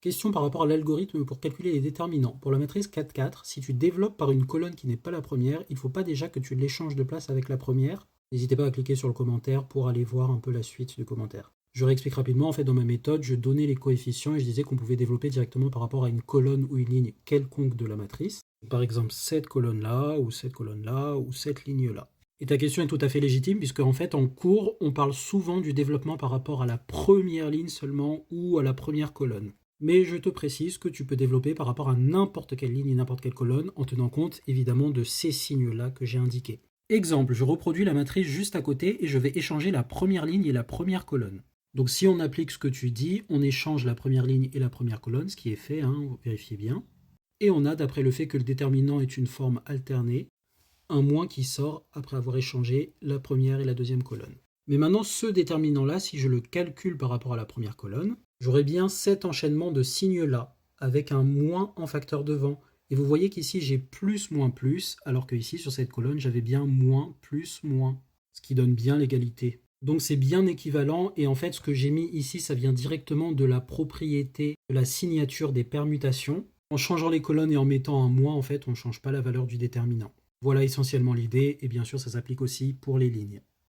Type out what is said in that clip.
Question par rapport à l'algorithme pour calculer les déterminants. Pour la matrice 4,4, si tu développes par une colonne qui n'est pas la première, il ne faut pas déjà que tu l'échanges de place avec la première. N'hésitez pas à cliquer sur le commentaire pour aller voir un peu la suite du commentaire. Je réexplique rapidement, en fait dans ma méthode, je donnais les coefficients et je disais qu'on pouvait développer directement par rapport à une colonne ou une ligne quelconque de la matrice. Par exemple cette colonne-là, ou cette colonne-là, ou cette ligne-là. Et ta question est tout à fait légitime, puisque en fait en cours, on parle souvent du développement par rapport à la première ligne seulement ou à la première colonne. Mais je te précise que tu peux développer par rapport à n'importe quelle ligne et n'importe quelle colonne, en tenant compte évidemment de ces signes-là que j'ai indiqués. Exemple, je reproduis la matrice juste à côté et je vais échanger la première ligne et la première colonne. Donc si on applique ce que tu dis, on échange la première ligne et la première colonne, ce qui est fait, vérifiez bien. Et on a, d'après le fait que le déterminant est une forme alternée, un moins qui sort après avoir échangé la première et la deuxième colonne. Mais maintenant, ce déterminant-là, si je le calcule par rapport à la première colonne, j'aurai bien cet enchaînement de signes-là, avec un moins en facteur devant. Et vous voyez qu'ici, j'ai plus, plus, alors que ici, sur cette colonne, j'avais bien moins, plus, moins, ce qui donne bien l'égalité. Donc c'est bien équivalent, et en fait, ce que j'ai mis ici, ça vient directement de la propriété de la signature des permutations. En changeant les colonnes et en mettant un moins, en fait, on ne change pas la valeur du déterminant. Voilà essentiellement l'idée, et bien sûr, ça s'applique aussi pour les lignes.